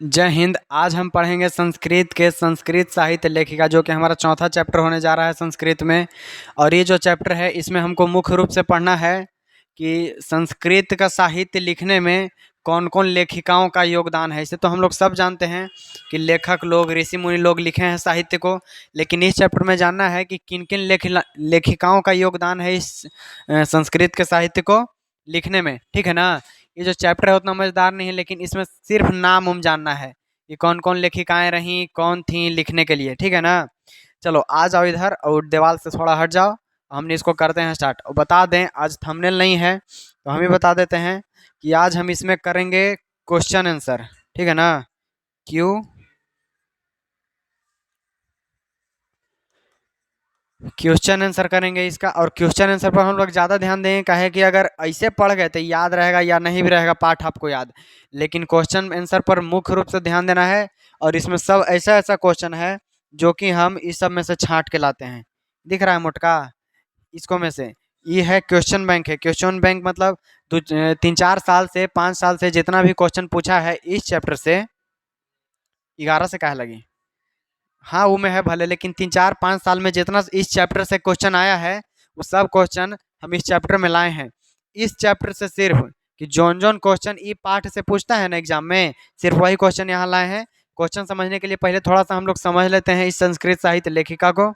जय हिंद। आज हम पढ़ेंगे संस्कृत के संस्कृत साहित्य लेखिका, जो कि हमारा चौथा चैप्टर होने जा रहा है संस्कृत में। और ये जो चैप्टर है इसमें हमको मुख्य रूप से पढ़ना है कि संस्कृत का साहित्य लिखने में कौन कौन लेखिकाओं का योगदान है। इसे तो हम लोग सब जानते हैं कि लेखक लोग, ऋषि मुनि लोग लिखे हैं साहित्य को, लेकिन इस चैप्टर में जानना है कि किन किन लेखिकाओं का योगदान है इस संस्कृत के साहित्य को लिखने में। ठीक है ना। ये जो चैप्टर है उतना मजेदार नहीं है, लेकिन इसमें सिर्फ नाम उम जानना है कि कौन कौन लेखिकाएं रहीं, कौन थी लिखने के लिए। ठीक है ना। चलो आ जाओ इधर और दीवार से थोड़ा हट जाओ। हमने इसको करते हैं स्टार्ट। और बता दें, आज थंबनेल नहीं है तो हम ही बता देते हैं कि आज हम इसमें करेंगे क्वेश्चन आंसर। ठीक है ना। क्यों क्वेश्चन आंसर करेंगे इसका। और क्वेश्चन आंसर पर हम लोग ज़्यादा ध्यान देंगे, काहे कि अगर ऐसे पढ़ गए तो याद रहेगा या नहीं भी रहेगा पाठ आपको याद, लेकिन क्वेश्चन आंसर पर मुख्य रूप से ध्यान देना है। और इसमें सब ऐसा ऐसा क्वेश्चन है जो कि हम इस सब में से छांट के लाते हैं। दिख रहा है मोटका इसको में से। ये है क्वेश्चन बैंक। है क्वेश्चन बैंक मतलब 3-4 साल से 5 साल से जितना भी क्वेश्चन पूछा है इस चैप्टर से, 11 से कहा लगी, हाँ वो में है भले, लेकिन 3-4-5 साल में जितना इस चैप्टर से क्वेश्चन आया है वो सब क्वेश्चन हम इस चैप्टर में लाए हैं। इस चैप्टर से सिर्फ कि जौन जौन क्वेश्चन ई पार्ट से पूछता है ना एग्जाम में, सिर्फ वही क्वेश्चन यहाँ लाए हैं। क्वेश्चन समझने के लिए पहले थोड़ा सा हम लोग समझ लेते हैं इस संस्कृत साहित्य लेखिका को,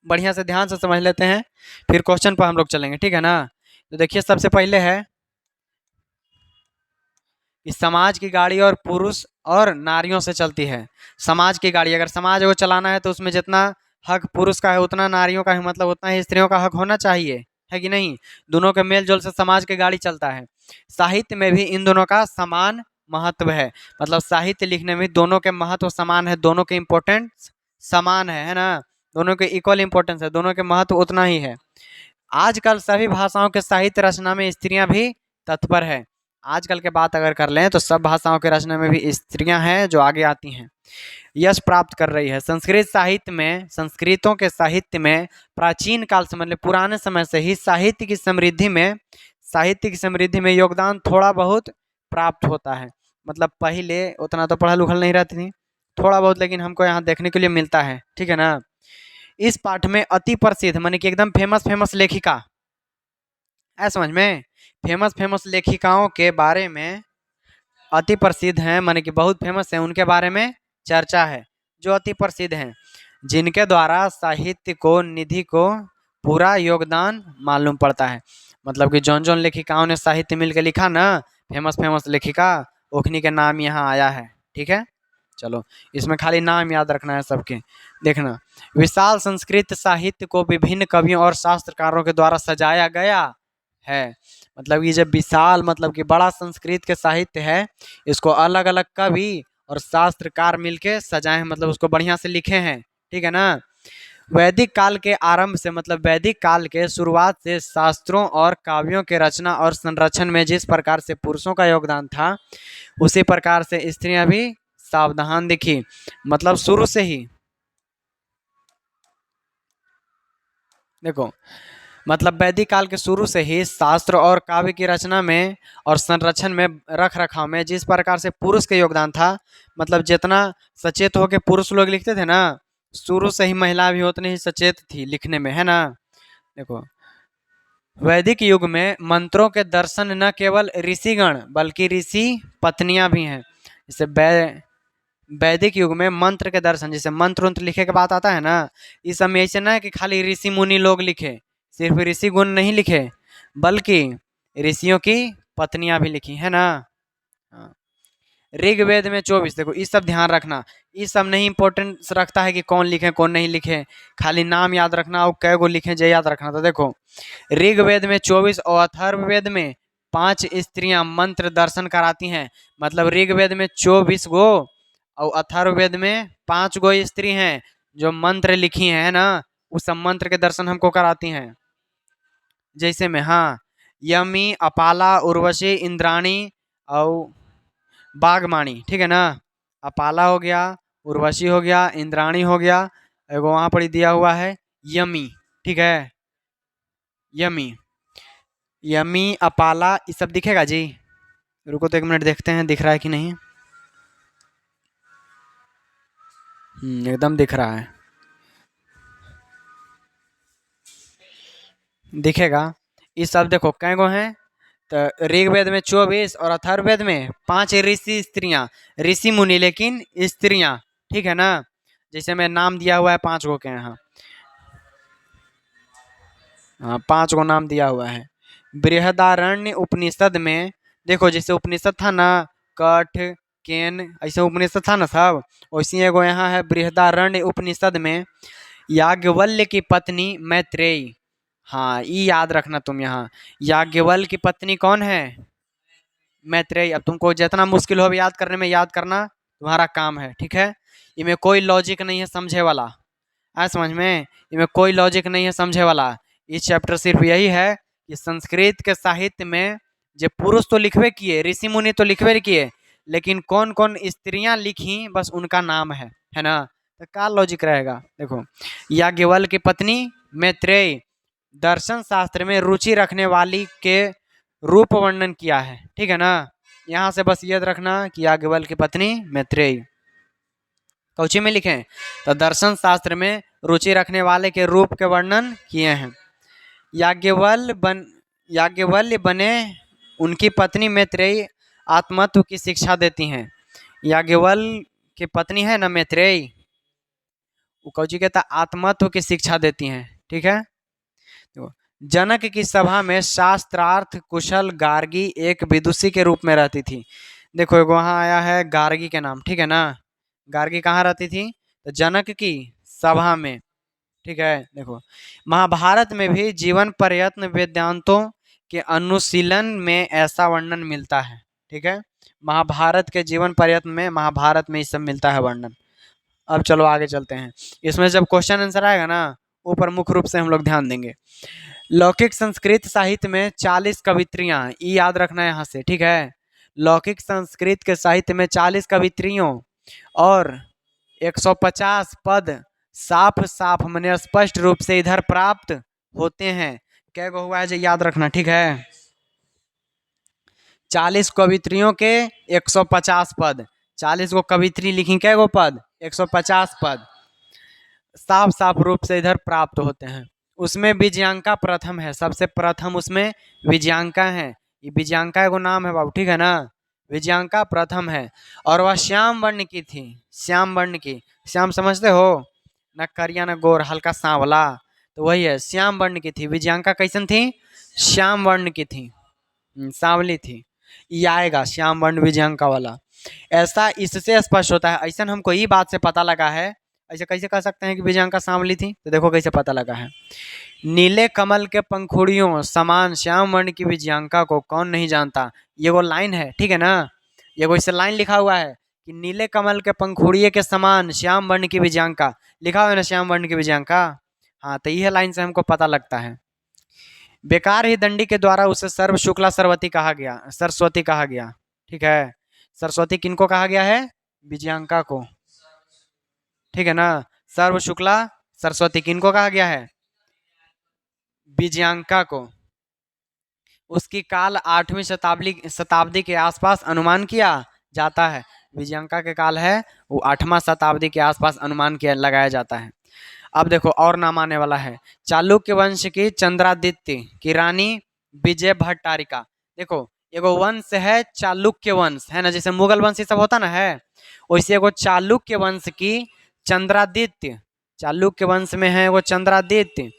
बढ़िया से ध्यान से समझ लेते हैं, फिर क्वेश्चन पर हम लोग चलेंगे। ठीक है ना। तो देखिए सबसे पहले है कि समाज की गाड़ी और पुरुष और नारियों से चलती है। समाज की गाड़ी, अगर समाज को चलाना है तो उसमें जितना हक पुरुष का है उतना नारियों का है, मतलब उतना ही स्त्रियों का हक होना चाहिए, है कि नहीं। दोनों के मेल जोल से समाज की गाड़ी चलता है। साहित्य में भी इन दोनों का समान महत्व है, मतलब साहित्य लिखने में दोनों के महत्व समान है, दोनों के इम्पोर्टेंस समान है ना। दोनों के इक्वल इम्पोर्टेंस है, दोनों के महत्व उतना ही है। आजकल सभी भाषाओं के साहित्य रचना में स्त्रियां भी तत्पर है। आजकल के बात अगर कर लें तो सब भाषाओं के रचना में भी स्त्रियां हैं जो आगे आती हैं, यश प्राप्त कर रही है। संस्कृत साहित्य में, संस्कृतों के साहित्य में प्राचीन काल से मतलब पुराने समय से ही साहित्य की समृद्धि में योगदान थोड़ा बहुत प्राप्त होता है। मतलब पहले उतना तो पढ़ा लिखल नहीं रहती थी, थोड़ा बहुत, लेकिन हमको यहाँ देखने के लिए मिलता है। ठीक है ना। इस पाठ में अति प्रसिद्ध माने कि एकदम फेमस फेमस लेखिका है, समझ में, फेमस फेमस लेखिकाओं के बारे में, अति प्रसिद्ध हैं माने कि बहुत फेमस हैं, उनके बारे में चर्चा है, जो अति प्रसिद्ध हैं, जिनके द्वारा साहित्य को निधि को पूरा योगदान मालूम पड़ता है। मतलब कि जौन जौन लेखिकाओं ने साहित्य मिल के लिखा ना, फेमस फेमस लेखिका, उन्हीं के नाम यहाँ आया है। ठीक है। चलो इसमें खाली नाम याद रखना है सबके। देखना, विशाल संस्कृत साहित्य को विभिन्न कवियों और शास्त्रकारों के द्वारा सजाया गया है। मतलब ये जब विशाल मतलब कि बड़ा संस्कृत के साहित्य है, इसको अलग अलग कवि और शास्त्रकार मिलके सजाए हैं, मतलब उसको बढ़िया से लिखे हैं। ठीक है ना। वैदिक काल के आरंभ से, मतलब वैदिक काल के शुरुआत से शास्त्रों और काव्यों के रचना और संरक्षण में जिस प्रकार से पुरुषों का योगदान था, उसी प्रकार से स्त्रियां भी सावधान दिखी। मतलब शुरू से ही देखो, मतलब वैदिक काल के शुरू से ही शास्त्र और काव्य की रचना में और संरक्षण में, रख रखाव में जिस प्रकार से पुरुष का योगदान था, मतलब जितना सचेत होकर पुरुष लोग लिखते थे ना, शुरू से ही महिला भी उतनी ही सचेत थी लिखने में, है ना। देखो, वैदिक युग में मंत्रों के दर्शन न केवल ऋषिगण बल्कि ऋषि पत्नियां भी हैं। जैसे वैदिक युग में मंत्र के दर्शन, जैसे मंत्र उंत्र लिखे के बात आता है ना, इस समय ऐसे ना है कि खाली ऋषि मुनि लोग लिखे, सिर्फ ऋषि गुण नहीं लिखे, बल्कि ऋषियों की पत्नियां भी लिखी है ना। हाँ। ऋग्वेद में 24, देखो इस सब ध्यान रखना, इस सब नहीं इंपॉर्टेंस रखता है कि कौन लिखे कौन नहीं लिखे, खाली नाम याद रखना और कै गो लिखे जो याद रखना। तो देखो, ऋग्वेद में 24 और अथर्ववेद में 5 स्त्रियां मंत्र दर्शन कराती हैं। मतलब ऋग्वेद में 24 गो और अथर्ववेद में 5 गो स्त्री हैं जो मंत्र लिखी हैं, है ना। उस सब मंत्र के दर्शन हमको कराती हैं। जैसे में हाँ, यमी, अपाला, उर्वशी, इंद्राणी और बागमाणी। ठीक है ना। अपाला हो गया, उर्वशी हो गया, इंद्राणी हो गया, एगो वहाँ पर ही दिया हुआ है यमी। ठीक है, यमी, यमी, अपाला, ये सब दिखेगा जी। रुको तो एक मिनट देखते हैं दिख रहा है कि नहीं। एकदम दिख रहा है, दिखेगा। ये सब देखो कै गो हैं, तो ऋग्वेद में 24 और अथर्ववेद में 5 ऋषि स्त्रियां, ऋषि मुनि लेकिन स्त्रियां, ठीक है ना। जैसे मैं नाम दिया हुआ है 5 गो के यहाँ, हाँ 5 गो नाम दिया हुआ है। बृहदारण्य उपनिषद में देखो, जैसे उपनिषद था ना, कठ, केन, ऐसे उपनिषद था ना सब, वैसे एगो यहाँ है बृहदारण्य उपनिषद में याज्ञवल्क्य की पत्नी मैत्रेयी। हाँ ये याद रखना तुम, यहाँ याज्ञवल्क्य की पत्नी कौन है? मैत्रेयी। अब तुमको जितना मुश्किल हो याद करने में, याद करना तुम्हारा काम है, ठीक है। इनमें कोई लॉजिक नहीं है समझे वाला, आया समझ में? इनमें कोई लॉजिक नहीं है समझे वाला। इस चैप्टर सिर्फ यही है कि संस्कृत के साहित्य में जो पुरुष तो लिखवे किए, ऋषि मुनि तो लिखवे किए, लेकिन कौन कौन स्त्रियां लिखी बस उनका नाम है ना। तो क्या लॉजिक रहेगा? देखो, याज्ञवल्क्य की पत्नी मैत्रेयी दर्शन शास्त्र में रुचि रखने वाली के रूप वर्णन किया है, ठीक है ना। यहाँ से बस याद रखना कि याज्ञवल्क्य की पत्नी मैत्रेयी कौची में लिखे, तो दर्शन शास्त्र में रुचि रखने वाले के रूप के वर्णन किए हैं। याज्ञवल्क्य बने उनकी पत्नी मैत्रेयी आत्मत्व की शिक्षा देती हैं। याज्ञवल्क्य की पत्नी है ना मैत्रेयी, वो कौची कहता, आत्मत्व की शिक्षा देती हैं, ठीक है। तो जनक की सभा में शास्त्रार्थ कुशल गार्गी एक विदुषी के रूप में रहती थी। देखो एक वहाँ आया है गार्गी के नाम, ठीक है ना। गार्गी कहाँ रहती थी? तो जनक की सभा में, ठीक है। देखो, महाभारत में भी जीवन प्रयत्न वेदांतों के अनुशीलन में ऐसा वर्णन मिलता है, ठीक है। महाभारत के जीवन प्रयत्न में, महाभारत में ये सब मिलता है वर्णन। अब चलो आगे चलते हैं। इसमें जब क्वेश्चन आंसर आएगा ना, ऊपर मुख्य रूप से हम लोग ध्यान देंगे। लौकिक संस्कृत साहित्य में 40 कवित्रियां, ये याद रखना है यहाँ से, ठीक है। लौकिक संस्कृत के साहित्य में 40 कवित्रियों और 150 पद साफ साफ मैंने स्पष्ट रूप से इधर प्राप्त होते हैं। क्या गो हुआ है जो याद रखना, ठीक है। 40 कवित्रियों के 150 पद, 40 गो कवित्री लिखी, क्या गो पद? 150 पद साफ साफ रूप से इधर प्राप्त होते हैं। उसमें विजयांका प्रथम है, सबसे प्रथम उसमें विजयांका है। ये विजयांका एगो नाम है बाबू, ठीक है ना। विजयांका प्रथम है और वह श्याम वर्ण की थी, श्याम वर्ण की। श्याम समझते हो न, करिया न गोर, हल्का सांवला, तो वही है, श्याम वर्ण की थी। विजयांका कैसन थी? श्याम वर्ण की थी, सांवली थी। ये आएगा श्याम वर्ण विजयांका वाला। ऐसा इससे स्पष्ट होता है, ऐसा हमको ये बात से पता लगा है। ऐसे कैसे कह सकते हैं कि विजयांका सांवली थी? तो देखो कैसे पता लगा है। नीले कमल के पंखुड़ियों समान श्याम वर्ण की विजयांका को कौन नहीं जानता, ये वो लाइन है, ठीक है ना। ये वो इसे लाइन लिखा हुआ है कि नीले कमल के पंखुड़िए के समान श्याम वर्ण की विजयांका, लिखा हुआ है ना श्याम वर्ण की विजयांका। हाँ, तो यह लाइन से हमको पता लगता है। बेकार ही दंडी के द्वारा उसे सर्व शुक्ला सरस्वती कहा गया, सरस्वती कहा गया, ठीक है। सरस्वती किनको कहा गया है? विजयांका को, ठीक है ना। सर्व शुक्ला सरस्वती किनको कहा गया है? विजयांका को। उसकी काल 8वीं शताब्दी के आसपास अनुमान किया जाता है। विजयांका के काल है वो 8वां शताब्दी के आसपास अनुमान किया लगाया जाता है। अब देखो और नाम आने वाला है। चालुक्य वंश की चंद्रादित्य की रानी विजय भट्टारिका। देखो एगो वंश है चालुक्य वंश, है ना, जैसे मुगल वंश ये सब होता ना है, वैसे एगो चालुक्य वंश की चंद्रादित्य, चालुक्य वंश में है वो चंद्रादित्य,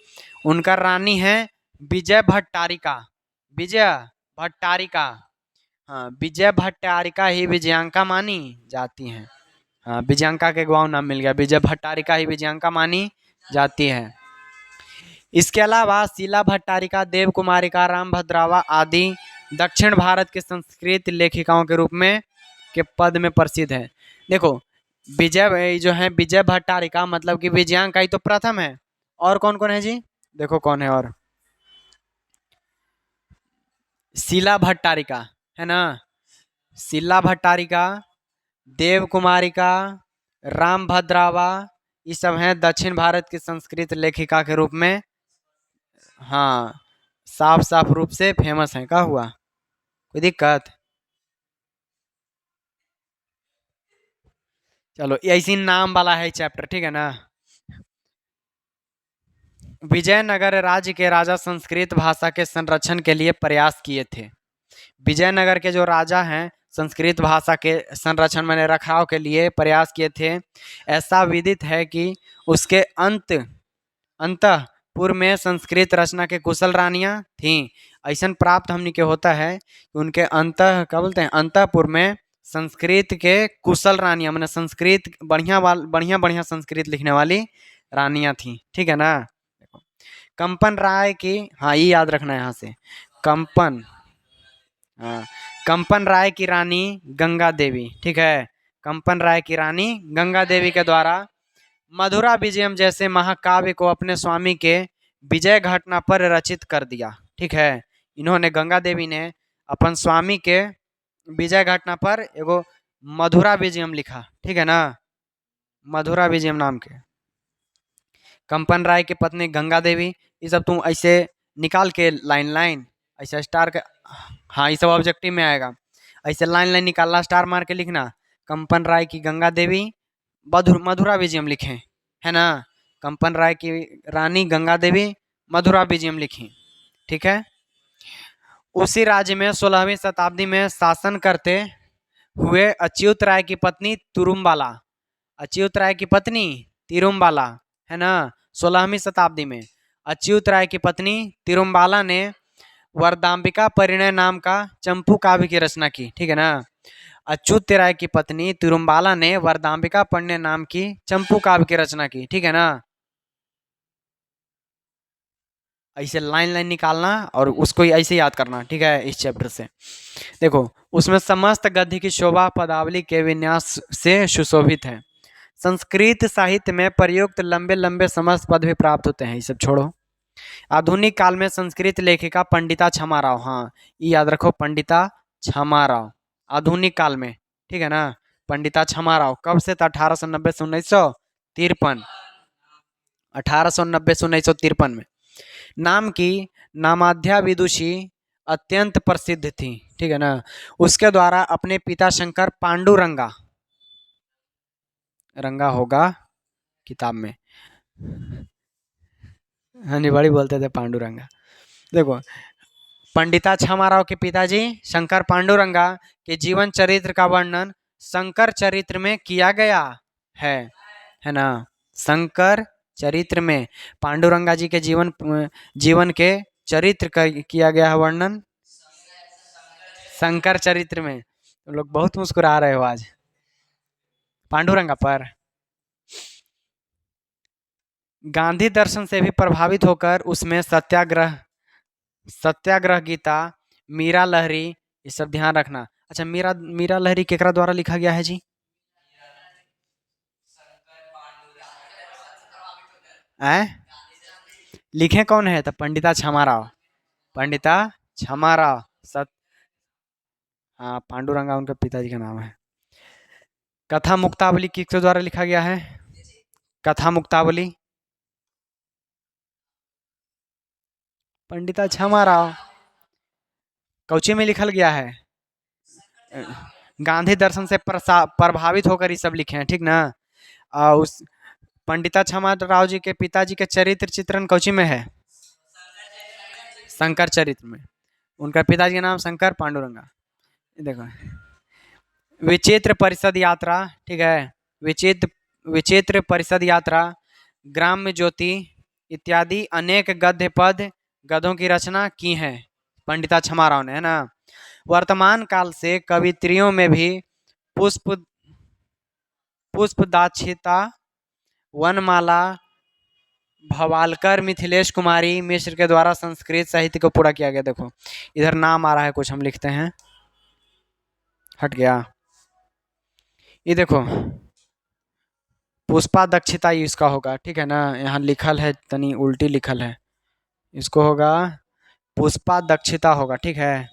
उनका रानी है विजय भट्टारिका, विजय भट्टारिका। हाँ, विजय भट्टारिका ही विजयांका मानी जाती हैं। हाँ, विजयांका के गवाह नाम मिल गया, विजय भट्टारिका ही विजयांका मानी जाती है। इसके अलावा शीला भट्टारिका, देव कुमारिका, राम भद्रावा आदि दक्षिण भारत के संस्कृत लेखिकाओं के रूप में के पद में प्रसिद्ध है। देखो विजय जो है विजय भट्टारिका मतलब कि विजयांका ही तो प्रथम है। और कौन कौन है जी? देखो कौन है और, शीला भट्टारिका है ना, शीला भट्टारिका, देव कुमारिका, राम भद्रावा, ये सब हैं दक्षिण भारत की संस्कृत लेखिका के रूप में, हाँ साफ साफ रूप से फेमस है। क्या हुआ, कोई दिक्कत? चलो ऐसी नाम वाला है चैप्टर, ठीक है ना। विजयनगर राज्य के राजा संस्कृत भाषा के संरक्षण के लिए प्रयास किए थे। विजयनगर के जो राजा हैं संस्कृत भाषा के संरक्षण में रखाव के लिए प्रयास किए थे। ऐसा विदित है कि उसके अंतःपुर में संस्कृत रचना के कुशल रानियां थीं। ऐसा प्राप्त हमने के होता है कि उनके क्या बोलते हैं, अंतःपुर में संस्कृत के कुशल रानियां, मैंने संस्कृत बढ़िया बढ़िया संस्कृत लिखने वाली रानियां थीं, ठीक है ना। कंपन राय की, हाँ ये याद रखना है यहाँ से, कंपन, हाँ, कंपन राय की रानी गंगा देवी, ठीक है। कंपन राय की रानी गंगा देवी के द्वारा मधुरा विजयम जैसे महाकाव्य को अपने स्वामी के विजय घटना पर रचित कर दिया, ठीक है। इन्होंने, गंगा देवी ने अपन स्वामी के विजय घटना पर एगो मधुरा विजयम लिखा, ठीक है ना, मधुरा विजयम नाम के। कंपन राय की पत्नी गंगा देवी, ये सब तुम ऐसे निकाल के लाइन लाइन ऐसे स्टार का, हाँ ये सब ऑब्जेक्टिव में आएगा। ऐसे लाइन लाइन निकालना, स्टार मार के लिखना। कंपन राय की गंगा देवी मधुरा विजयम लिखें, है ना। कंपन राय की रानी गंगा देवी मधुरा विजयम लिखी, ठीक है। उसी राज्य में 16वीं शताब्दी में शासन करते हुए अच्युत राय की पत्नी तुरुम्बाला, अच्युत राय की पत्नी तिरुम्बाला, है ना, 16वीं शताब्दी में अच्युत राय की पत्नी तिरुम्बाला ने वरदाम्बिका परिणय नाम का चंपू काव्य की रचना की, ठीक है ना। अच्युत राय की पत्नी तिरुम्बाला ने वरदाम्बिका परिणय नाम की चंपू काव्य की रचना की, ठीक है ना। ऐसे लाइन लाइन निकालना और उसको ऐसे याद करना, ठीक है, इस चैप्टर से। देखो उसमें समस्त गद्य की शोभा पदावली के विन्यास से सुशोभित है। संस्कृत साहित्य में प्रयुक्त लंबे लंबे समस्त पद भी प्राप्त होते हैं, ये सब छोड़ो। आधुनिक काल में संस्कृत लेखिका पंडिता क्षमा राव, हाँ ये याद रखो, पंडिता क्षमा राव, आधुनिक काल में, ठीक है ना। पंडिता क्षमा राव कब से था, 1890 से 1953, 1890 से 1953 में। नाम की नामाध्या विदुषी अत्यंत प्रसिद्ध थी, ठीक है ना। उसके द्वारा अपने पिता शंकर पांडुरंगा, रंगा होगा किताब में, हाँ नहीं बड़ी बोलते थे पांडुरंगा। देखो पंडिता क्षमाराव के पिताजी शंकर पांडुरंगा के जीवन चरित्र का वर्णन शंकर चरित्र में किया गया है ना। शंकर चरित्र में पांडुरंगा जी के जीवन के चरित्र का किया गया है वर्णन शंकर चरित्र में। तुम लोग बहुत मुस्कुरा रहे हो आज पांडुरंगा पर। गांधी दर्शन से भी प्रभावित होकर उसमें सत्याग्रह गीता, मीरा लहरी, ये सब ध्यान रखना। अच्छा मीरा लहरी केकरा द्वारा लिखा गया है जी, ऐ लिखे कौन है, तो पंडिता क्षमाराव, पंडिता क्षमाराव सत, हाँ पांडुरंगा उनके पिताजी का नाम है। कथा मुक्तावली किसके द्वारा लिखा गया है, कथा मुक्तावली पंडिता क्षमाराव, कौची में लिखल गया है, गांधी दर्शन से प्रभावित होकर ये सब लिखे हैं, ठीक ना। उस पंडिता क्षमा राव जी के पिताजी के चरित्र चित्रण कौची में है, शंकर चरित्र में। उनका पिताजी का नाम शंकर पांडुरंगा। देखो विचित्र परिषद यात्रा, ठीक है, विचित्र परिषद यात्रा, ग्राम्य ज्योति इत्यादि अनेक गद्य पद गद्यों की रचना की है पंडिता क्षमाराव ने, है ना। वर्तमान काल से कवित्रियों में भी पुष्प पुष्पदाक्षिता, वनमाला, भवालकर, मिथिलेश कुमारी मिश्र के द्वारा संस्कृत साहित्य को पूरा किया गया। देखो इधर नाम आ रहा है कुछ, हम लिखते हैं, हट गया, ये देखो पुष्पा दक्षिता इसका होगा, ठीक है ना। यहाँ लिखल है तनी उल्टी लिखल है, इसको होगा पुष्पा दक्षिता होगा, ठीक है।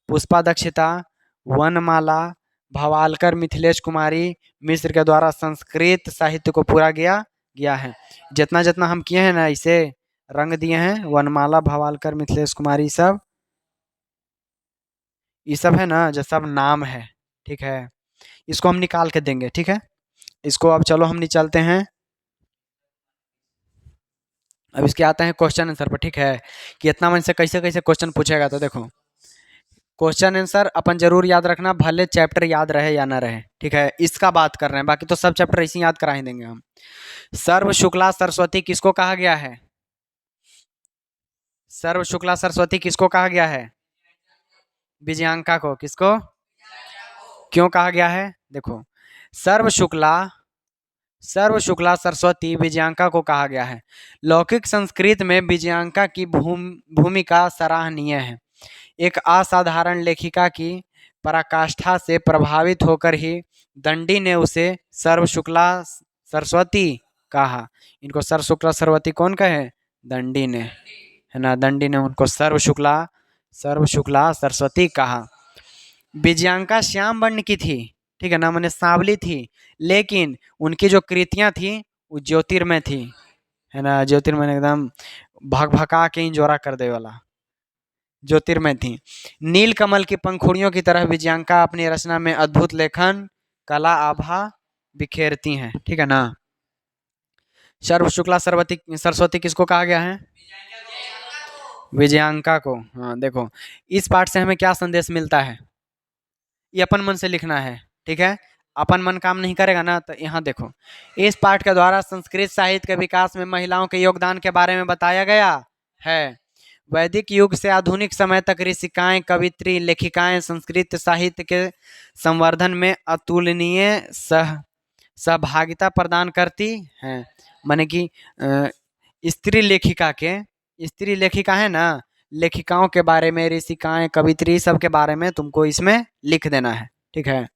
पुष्पा दक्षिता, वनमाला, भवालकर, मिथिलेश कुमारी मिश्र के द्वारा संस्कृत साहित्य को पूरा गया है। जितना जितना हम किए हैं ना इसे रंग दिए हैं, वनमाला, भवालकर, मिथिलेश कुमारी, सब ये सब है ना, जो सब नाम है, ठीक है। इसको हम निकाल के देंगे, ठीक है, इसको अब चलो हम निचलते हैं। अब इसके आते हैं क्वेश्चन आंसर पर, ठीक है, कि इतना मन से कैसे कैसे क्वेश्चन पूछेगा। तो देखो, क्वेश्चन आंसर अपन जरूर याद रखना, भले चैप्टर याद रहे या ना रहे, ठीक है, इसका बात कर रहे हैं, बाकी तो सब चैप्टर ऐसे ही याद करा ही देंगे हम। सर्व शुक्ला सरस्वती किसको कहा गया है? सर्व शुक्ला सरस्वती किसको कहा गया है? विजयांका को। किसको? क्यों कहा गया है? देखो, सर्व शुक्ला सर्व शुक्ला सरस्वती विजयांका को कहा गया है। लौकिक संस्कृत में विजयांका की भूमिका सराहनीय है। एक असाधारण लेखिका की पराकाष्ठा से प्रभावित होकर ही दंडी ने उसे सर्व शुक्ला सरस्वती कहा। इनको सर्व शुक्ला सरस्वती कौन कहे? दंडी ने, है ना, दंडी ने उनको सर्व शुक्ला सरस्वती कहा। विजयांका श्याम वर्ण की थी, ठीक है ना, मैंने सांवली थी, लेकिन उनकी जो कृतियां थी वो ज्योतिर्मय थी, है ना, ज्योतिर्मय एकदम भग भगा के इंजोरा कर दे वाला ज्योतिर्मय थी। नील कमल की पंखुड़ियों की तरह विजयांका अपनी रचना में अद्भुत लेखन कला आभा बिखेरती हैं, ठीक है ना। सर्व शुक्ला सरस्वती सरस्वती किसको कहा गया है? विजयांका को। हाँ देखो, इस पाठ से हमें क्या संदेश मिलता है, ये अपन मन से लिखना है, ठीक है, अपन मन काम नहीं करेगा ना। तो यहाँ देखो, इस पाठ के द्वारा संस्कृत साहित्य के विकास में महिलाओं के योगदान के बारे में बताया गया है। वैदिक युग से आधुनिक समय तक ऋषिकाएं, कवित्री, लेखिकाएं संस्कृत साहित्य के संवर्धन में अतुलनीय सहभागिता प्रदान करती हैं। माने कि स्त्री लेखिका है ना, लेखिकाओं के बारे में, ऋषिकाएं, कवित्री, सब के बारे में तुमको इसमें लिख देना है, ठीक है।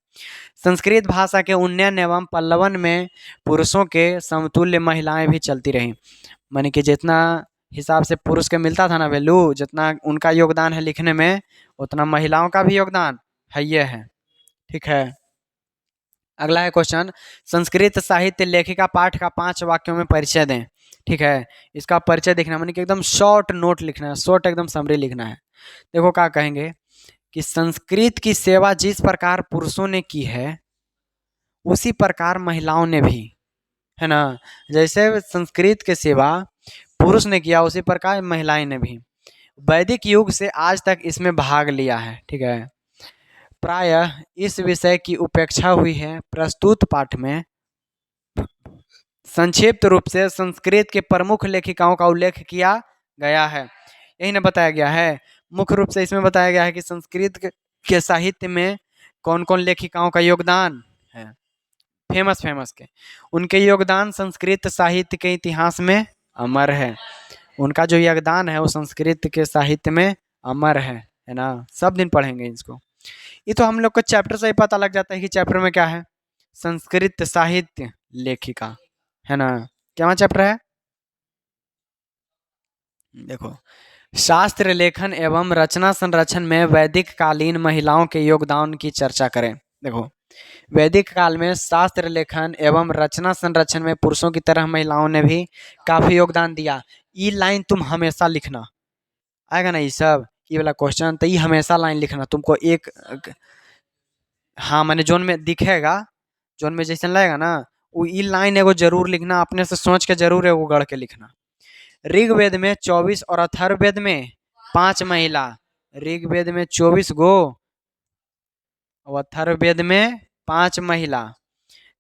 संस्कृत भाषा के उन्नयन एवं पल्लवन में पुरुषों के समतुल्य महिलाएं भी चलती रहीं। माने कि जितना हिसाब से पुरुष के मिलता था ना वैल्यू, जितना उनका योगदान है लिखने में, उतना महिलाओं का भी योगदान है, ये है, ठीक है। अगला है क्वेश्चन, संस्कृत साहित्य लेखिका पाठ का 5 वाक्यों में परिचय दें, ठीक है। इसका परिचय देखना, माने कि एकदम शॉर्ट नोट लिखना है, शॉर्ट एकदम समरी लिखना है। देखो क्या कहेंगे कि संस्कृत की सेवा जिस प्रकार पुरुषों ने की है उसी प्रकार महिलाओं ने भी, है ना, जैसे संस्कृत की सेवा पुरुष ने किया उसी प्रकार महिलाएं ने भी वैदिक युग से आज तक इसमें भाग लिया है, ठीक है। प्रायः इस विषय की उपेक्षा हुई है। प्रस्तुत पाठ में संक्षिप्त रूप से संस्कृत के प्रमुख लेखिकाओं का उल्लेख किया गया है। यही ना बताया गया है, मुख्य रूप से इसमें बताया गया है कि संस्कृत के साहित्य में कौन कौन लेखिकाओं का योगदान है, फेमस के, उनके योगदान संस्कृत साहित्य के इतिहास में अमर है। उनका जो योगदान है वो संस्कृत के साहित्य में अमर है ना। सब दिन पढ़ेंगे इसको। ये तो हम लोग को चैप्टर से ही पता लग जाता है कि चैप्टर में क्या है, संस्कृत साहित्य लेखिका, है ना। क्या चैप्टर है? देखो, शास्त्र लेखन एवं रचना संरक्षण में वैदिक कालीन महिलाओं के योगदान की चर्चा करें। देखो, वैदिक काल में शास्त्र लेखन एवं रचना संरक्षण में पुरुषों की तरह महिलाओं ने भी काफी योगदान दिया। ये लाइन तुम हमेशा लिखना, आएगा ना ये सब, ये वाला क्वेश्चन, तो ये हमेशा लाइन लिखना तुमको एक, हाँ मैंने जोन में दिखेगा, जोन में जैसे लगेगा ना, वो ये लाइन एगो जरूर लिखना, अपने से सोच के जरूर एगो गढ़ के लिखना। ऋग्वेद में 24 और अथर्ववेद में 5 महिला, ऋग्वेद में 24 गो और अथर्ववेद में 5 महिला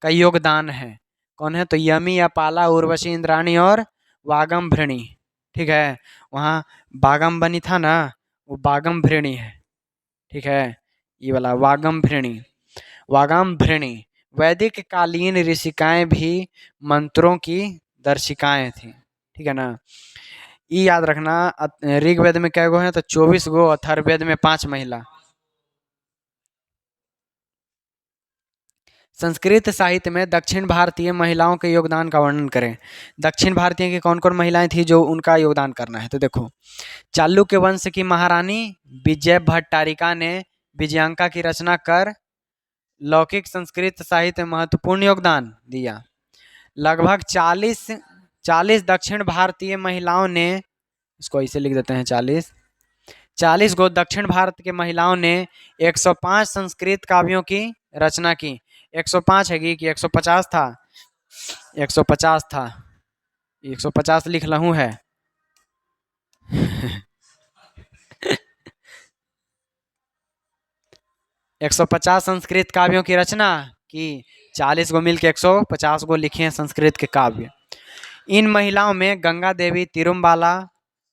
का योगदान है। कौन है? तो यमी, अपाला, उर्वशी, इंद्राणी और वागम्भृणी, ठीक है। वहाँ बागम था ना, वो बागम्भृणी है, ठीक है, ये वाला वागम्भृणी। वैदिक कालीन ऋषिकाएं भी मंत्रों की दर्शिकाएं थी, ठीक है ना। ये याद रखना, ऋग्वेद में क्या गो है? तो 24 गो, अथर्ववेद में 5 महिला। संस्कृत साहित्य में दक्षिण भारतीय महिलाओं के योगदान का वर्णन करें। दक्षिण भारतीय की कौन कौन महिलाएं थी जो उनका योगदान करना है? तो देखो, चालुक्य वंश की महारानी विजय भट्टारिका ने विजयांका की रचना कर लौकिक संस्कृत साहित्य में महत्वपूर्ण योगदान दिया। लगभग 40 दक्षिण भारतीय महिलाओं ने, इसको ऐसे लिख देते हैं, 40 गो दक्षिण भारत के महिलाओं ने 105 संस्कृत काव्यों की रचना की। 105 है कि 150 था? 150 था, 150 लिख लहू है। 150 संस्कृत काव्यों की रचना की, 40 गो मिलके 150 गो लिखे हैं संस्कृत के काव्य। इन महिलाओं में गंगा देवी तिरुम्बाला,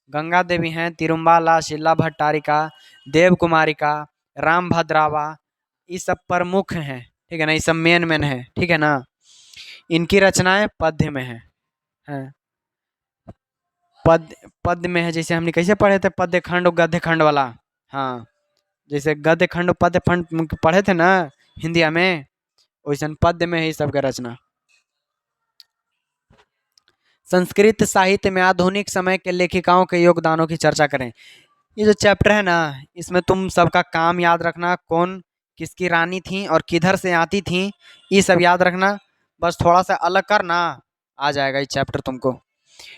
गंगा देवी हैं तिरुम्बाला, शिला भट्टारिका, देव कुमारिका, राम भद्रावा, ये सब प्रमुख हैं, ठीक है ना, ये सब मेन मेन है, ठीक है ना। इनकी रचनाएं पद्य में हैं। पद पद्य में है, जैसे हमने कैसे पढ़े थे पद्य खंड गद्य खंड वाला। हाँ, जैसे गद्य खंड पद्य खंड पढ़े थे ना हिंदिया में, वैसे पद्य में है सबका रचना। संस्कृत साहित्य में आधुनिक समय के लेखिकाओं के योगदानों की चर्चा करें। ये जो चैप्टर है ना, इसमें तुम सबका काम याद रखना, कौन किसकी रानी थी और किधर से आती थी, ये सब याद रखना। बस थोड़ा सा अलग करना, आ जाएगा ये चैप्टर तुमको।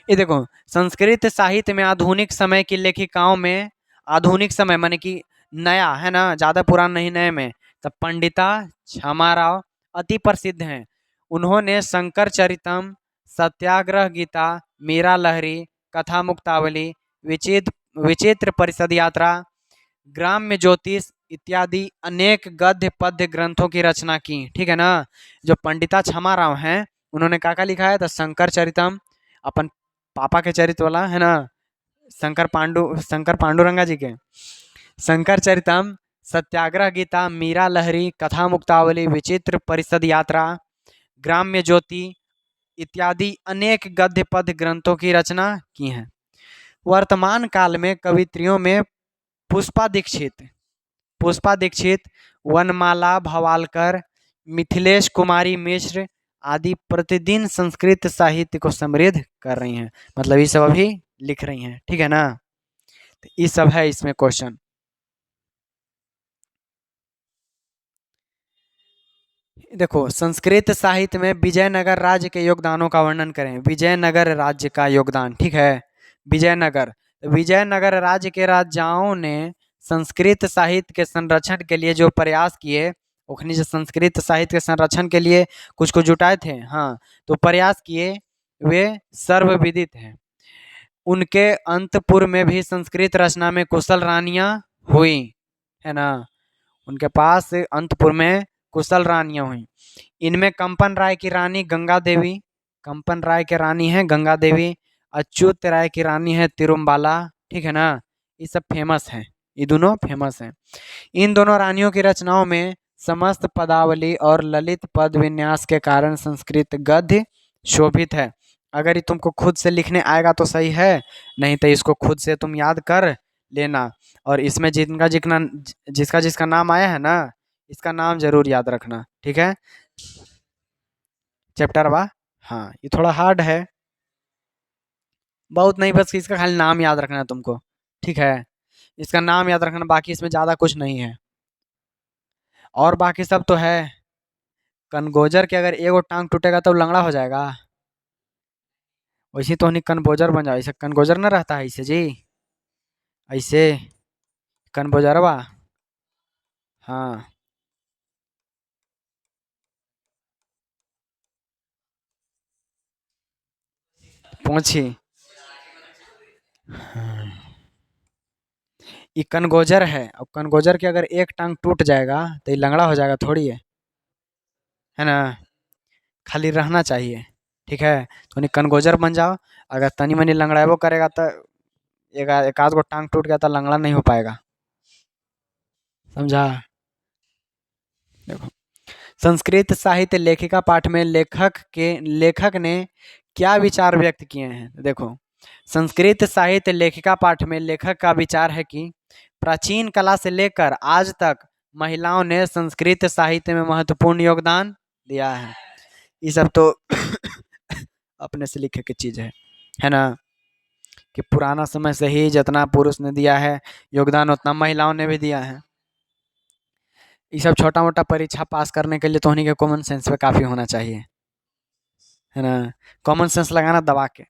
ये देखो, संस्कृत साहित्य में आधुनिक समय की लेखिकाओं में, आधुनिक समय माने कि नया है ना, ज्यादा पुराना नहीं, नए में, तब पंडिता क्षमा राव अति प्रसिद्ध हैं। उन्होंने शंकर चरितम, सत्याग्रह गीता, मीरा लहरी, कथा मुक्तावली, विचित्र विचित्र परिषद यात्रा, ग्राम्य ज्योतिष इत्यादि अनेक गद्य पद्य ग्रंथों की रचना की, ठीक है ना। जो पंडिता क्षमा राव हैं, उन्होंने क्या लिखा है, तो शंकर चरितम, अपन पापा के चरित्र वाला है ना, शंकर पांडुरंगा जी के शंकर चरितम, सत्याग्रह गीता, मीरा लहरी, कथा मुक्तावली, विचित्र परिषद यात्रा, ग्राम्य ज्योति इत्यादि अनेक गद्य पद्य ग्रंथों की रचना की है। वर्तमान काल में कवित्रियों में पुष्पा दीक्षित, वनमाला भवालकर, मिथिलेश कुमारी मिश्र आदि प्रतिदिन संस्कृत साहित्य को समृद्ध कर रही हैं, मतलब ये सब अभी लिख रही हैं, ठीक है ना। तो ये सब है इसमें क्वेश्चन। देखो, संस्कृत साहित्य में विजयनगर राज्य के योगदानों का वर्णन करें। विजयनगर राज्य का योगदान, ठीक है, विजयनगर राज्य के राजाओं ने संस्कृत साहित्य के संरक्षण के लिए जो प्रयास किए, उखनी जो संस्कृत साहित्य के संरक्षण के लिए कुछ कुछ जुटाए थे, हाँ, तो प्रयास किए, वे सर्वविदित हैं। उनके अंतपुर में भी संस्कृत रचना में कुशल रानियां हुई, है ना, उनके पास अंतपुर में कुशल रानियां हुई। इनमें कंपन राय की रानी गंगा देवी, कंपन राय के रानी है गंगा देवी, अच्युत राय की रानी है तिरुम्बाला, ठीक है ना। ये सब फेमस हैं, ये दोनों फेमस हैं। इन दोनों रानियों की रचनाओं में समस्त पदावली और ललित पद विन्यास के कारण संस्कृत गद्य शोभित है। अगर ये तुमको खुद से लिखने आएगा तो सही है, नहीं तो इसको खुद से तुम याद कर लेना। और इसमें जिसका जिसका नाम आया है ना, इसका नाम जरूर याद रखना, ठीक है। चैप्टर वा, हाँ, ये थोड़ा हार्ड है, बहुत नहीं, बस इसका खाली नाम याद रखना है तुमको, ठीक है। इसका नाम याद रखना, बाकी इसमें ज़्यादा कुछ नहीं है, और बाकी सब तो है। कनगोजर के अगर एगो टांग टूटेगा तो लंगड़ा हो जाएगा, वैसे तो नहीं कनबोजर बन जाओ, ऐसे कनगोजर ना रहता है ऐसे जी, ऐसे कनबोजरवा, हाँ, पूछी, ये कनगोजर है, और कनगोजर के अगर एक टांग टूट जाएगा तो ये लंगड़ा हो जाएगा थोड़ी है ना, खाली रहना चाहिए, ठीक है। तो नहीं कनगोजर बन जाओ, अगर तनी मनी लंगड़ाबो करेगा तो एक आध गो टांग टूट गया तो लंगड़ा नहीं हो पाएगा, समझा। देखो, संस्कृत साहित्य लेखिका पाठ में लेखक ने क्या विचार व्यक्त किए हैं। देखो, संस्कृत साहित्य लेखिका पाठ में लेखक का विचार है कि प्राचीन कला से लेकर आज तक महिलाओं ने संस्कृत साहित्य में महत्वपूर्ण योगदान दिया है। ये सब तो अपने से लिखे की चीज है ना, कि पुराना समय से ही जितना पुरुष ने दिया है योगदान, उतना महिलाओं ने भी दिया है। ये सब छोटा मोटा परीक्षा पास करने के लिए तो उन्हीं के कॉमन सेंस पे काफ़ी होना चाहिए, है ना, कॉमन सेंस लगाना दबा के।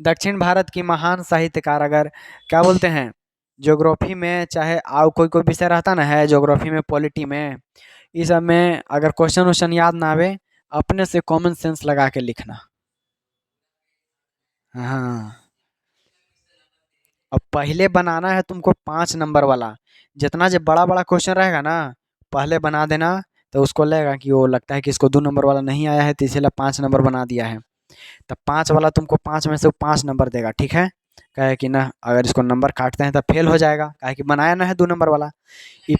दक्षिण भारत की महान साहित्यकार, अगर क्या बोलते हैं, ज्योग्राफी में चाहे आओ कोई कोई विषय रहता ना है, ज्योग्राफी में पॉलिटी में, इस सब में अगर क्वेश्चन वोश्चन याद ना आवे, अपने से कॉमन सेंस लगा के लिखना। हाँ, अब पहले बनाना है तुमको 5 नंबर वाला। जितना जो बड़ा बड़ा क्वेश्चन रहेगा ना, पहले बना देना। तो उसको लगेगा कि वो लगता है कि इसको 2 नंबर वाला नहीं आया है, तो इसलिए 5 नंबर बना दिया है। तब 5 वाला तुमको 5 में से 5 नंबर देगा, ठीक है। कहे कि ना अगर इसको नंबर काटते हैं तो फेल हो जाएगा, कहे कि बनाया ना है 2 नंबर वाला। ये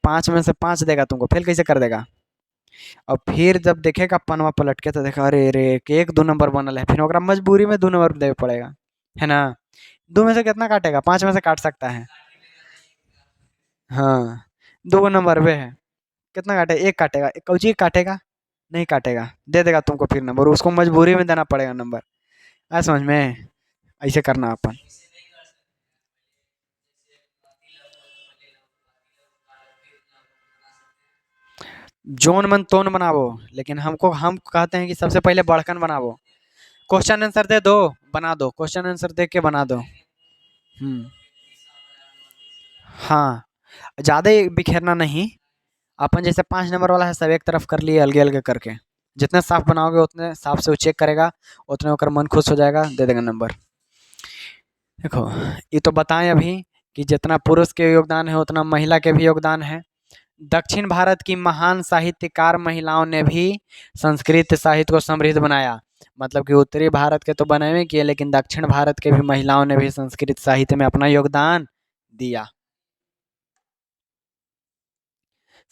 5 में से 5 देगा तुमको, फेल कैसे कर देगा। और फिर जब देखेगा पनवा पलट के, तो देखा अरे रे कि 1 2 नंबर बनल है, फिर ओकरा मजबूरी में 2 नंबर देवे पड़ेगा, है ना। 2 में से कितना काटेगा, 5 में से काट सकता है। हाँ, 2 नंबर वे है। कितना काटे, एक काटेगा, एक कौची काटेगा, नहीं काटेगा, दे देगा तुमको फिर नंबर, उसको मजबूरी में देना पड़ेगा नंबर। आ समझ में, ऐसे करना अपन। जोन मन तोन बनावो, लेकिन हम कहते हैं कि सबसे पहले बढ़कन बनावो। क्वेश्चन आंसर दे दो, बना दो, क्वेश्चन आंसर दे के बना दो। हम्म। हाँ, ज्यादा बिखेरना नहीं। अपन जैसे 5 नंबर वाला है, सब एक तरफ कर लिए अलगे अलगे करके। जितने साफ बनाओगे उतने साफ से वो चेक करेगा, उतने होकर मन खुश हो जाएगा, दे देगा नंबर। देखो, ये तो बताएं अभी कि जितना पुरुष के योगदान है उतना महिला के भी योगदान है। दक्षिण भारत की महान साहित्यकार महिलाओं ने भी संस्कृत साहित्य को समृद्ध बनाया। मतलब कि उत्तरी भारत के तो बने हुए किए, लेकिन दक्षिण भारत के भी महिलाओं ने भी संस्कृत साहित्य में अपना योगदान दिया।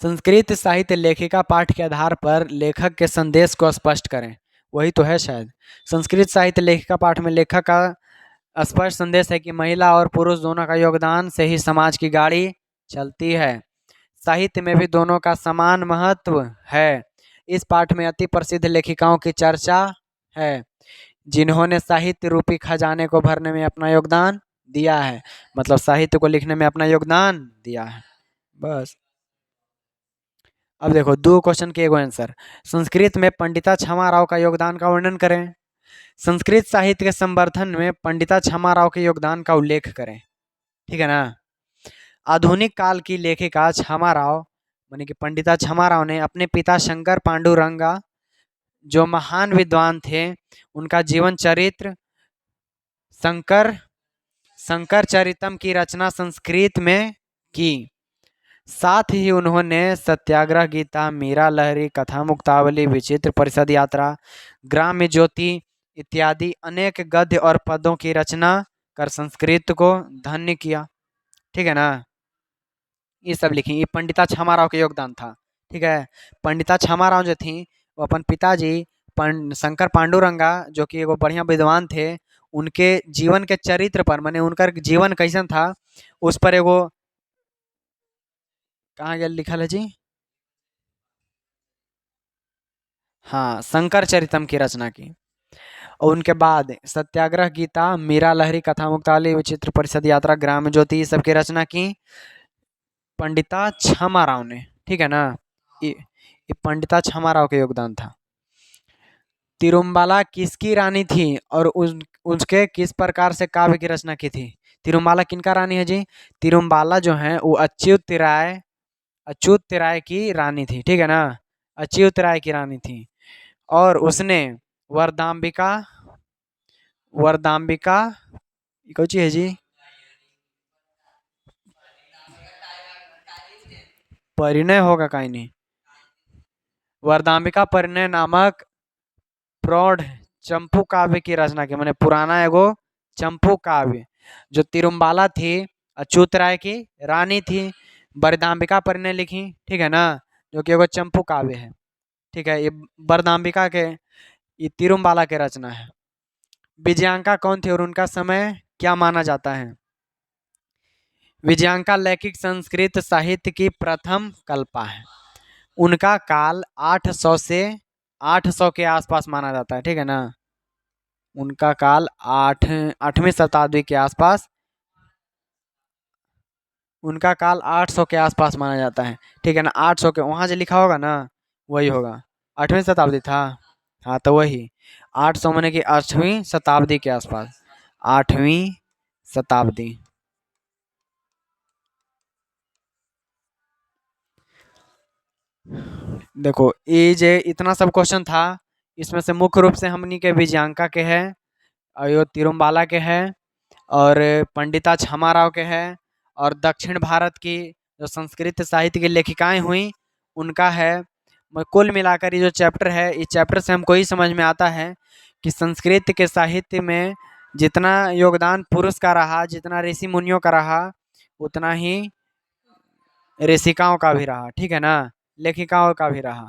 संस्कृत साहित्य लेखिका पाठ के आधार पर लेखक के संदेश को स्पष्ट करें, वही तो है शायद। संस्कृत साहित्य लेखिका पाठ में लेखक का स्पष्ट संदेश है कि महिला और पुरुष दोनों का योगदान से ही समाज की गाड़ी चलती है। साहित्य में भी दोनों का समान महत्व है। इस पाठ में अति प्रसिद्ध लेखिकाओं की चर्चा है, जिन्होंने साहित्य रूपी खजाने को भरने में अपना योगदान दिया है। मतलब साहित्य को लिखने में अपना योगदान दिया है, बस। अब देखो, दो क्वेश्चन के एगो आंसर। संस्कृत में पंडिता क्षमा राव का योगदान का वर्णन करें। संस्कृत साहित्य के संवर्धन में पंडिता क्षमा राव के योगदान का उल्लेख करें, ठीक है ना। आधुनिक काल की लेखिका क्षमा राव, माने कि पंडिता क्षमा राव ने अपने पिता शंकर पांडुरंगा, जो महान विद्वान थे, उनका जीवन चरित्र शंकर शंकर चरितम की रचना संस्कृत में की। साथ ही उन्होंने सत्याग्रह गीता, मीरा लहरी, कथा मुक्तावली, विचित्र परिषद यात्रा, ग्राम्य ज्योति इत्यादि अनेक गद्य और पदों की रचना कर संस्कृत को धन्य किया, ठीक है ना। ये सब लिखी, ये पंडिता क्षमा राव के योगदान था, ठीक है। पंडिता क्षमा राव जो थी, वो अपन पिताजी शंकर पांडुरंगा, जो कि एगो बढ़िया विद्वान थे, उनके जीवन के चरित्र पर, माने उनका जीवन कैसन था, उस पर एगो, कहाँ गया लिखल है जी। हाँ, शंकर चरितम की रचना की। और उनके बाद सत्याग्रह गीता, मीरा लहरी, कथा मुक्तावली, विचित्र परिषद यात्रा, ग्राम ज्योति, ये सब की रचना की पंडिता क्षमा राव ने, ठीक है ना। ये पंडिता क्षमा राव का योगदान था। तिरुमबाला किसकी रानी थी और उसके किस प्रकार से काव्य की रचना की थी। तिरुमबाला किनका रानी है जी। तिरुमबाला जो है वो अच्युत राय की रानी थी, ठीक है ना। अच्युत राय की रानी थी। और उसने वरदाम्बिका वरदाम्बिका, कौन ची है जी, परिणय होगा कहीं नहीं, वरदाम्बिका परिणय नामक प्रौढ़ चंपू काव्य की रचना की, मैंने पुराना एगो चंपू काव्य, जो तिरुमबाला थी अच्युत राय की रानी थी, वरदाम्बिका परिणय लिखी, ठीक है ना, जो कि एगो चंपू काव्य है, ठीक है। ये वरदाम्बिका के, ये तिरुमबाला के रचना है। विजयांका कौन थे और उनका समय क्या माना जाता है। विजयांका लैखिक संस्कृत साहित्य की प्रथम कल्पा है। उनका काल 800 से 800 के आसपास माना जाता है, ठीक है ना। उनका काल 8वीं शताब्दी के आसपास, उनका काल 800 के आसपास माना जाता है, ठीक है ना। 800 के वहाँ जो लिखा होगा ना, वही होगा। 8वीं शताब्दी था, हाँ तो वही 800 माने कि 8वीं शताब्दी के आसपास, 8वीं शताब्दी। देखो ये जे इतना सब क्वेश्चन था, इसमें से मुख्य रूप से हमनी के विजयांका के है, और यो तिरुम्बाला के है, और पंडिता क्षमा राव के है, और दक्षिण भारत की जो संस्कृत साहित्य की लेखिकाएं हुई उनका है। कुल मिलाकर ये जो चैप्टर है, इस चैप्टर से हमको ही समझ में आता है कि संस्कृत के साहित्य में जितना योगदान पुरुष का रहा, जितना ऋषि मुनियों का रहा, उतना ही ऋषिकाओं का भी रहा, ठीक है ना, लेखिकाओं का भी रहा।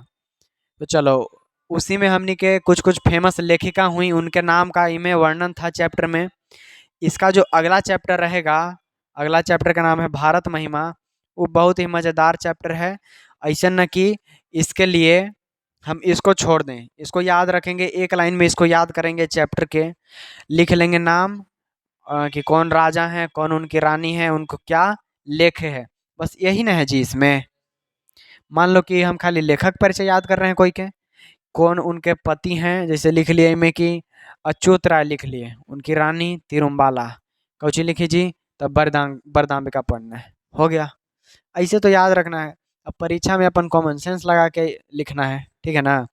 तो चलो, उसी में हमनी के कुछ कुछ फेमस लेखिका हुई, उनके नाम का इमें वर्णन था चैप्टर में। इसका जो अगला चैप्टर रहेगा, अगला चैप्टर का नाम है भारत महिमा। वो बहुत ही मज़ेदार चैप्टर है। ऐसा न कि इसके लिए हम इसको छोड़ दें, इसको याद रखेंगे, एक लाइन में इसको याद करेंगे चैप्टर के, लिख लेंगे नाम, कि कौन राजा हैं, कौन उनकी रानी है, उनको क्या लेख है, बस यही ना है जी इसमें। मान लो कि हम खाली लेखक परिचय याद कर रहे हैं कोई के, कौन उनके पति हैं, जैसे लिख लिए में कि अच्युत राय लिख लिए, उनकी रानी तिरुम्बाला, कौची लिखी जी, तब बरदाम्बिका पन्ना, हो गया। ऐसे तो याद रखना है। अब परीक्षा में अपन कॉमन सेंस लगा के लिखना है, ठीक है ना।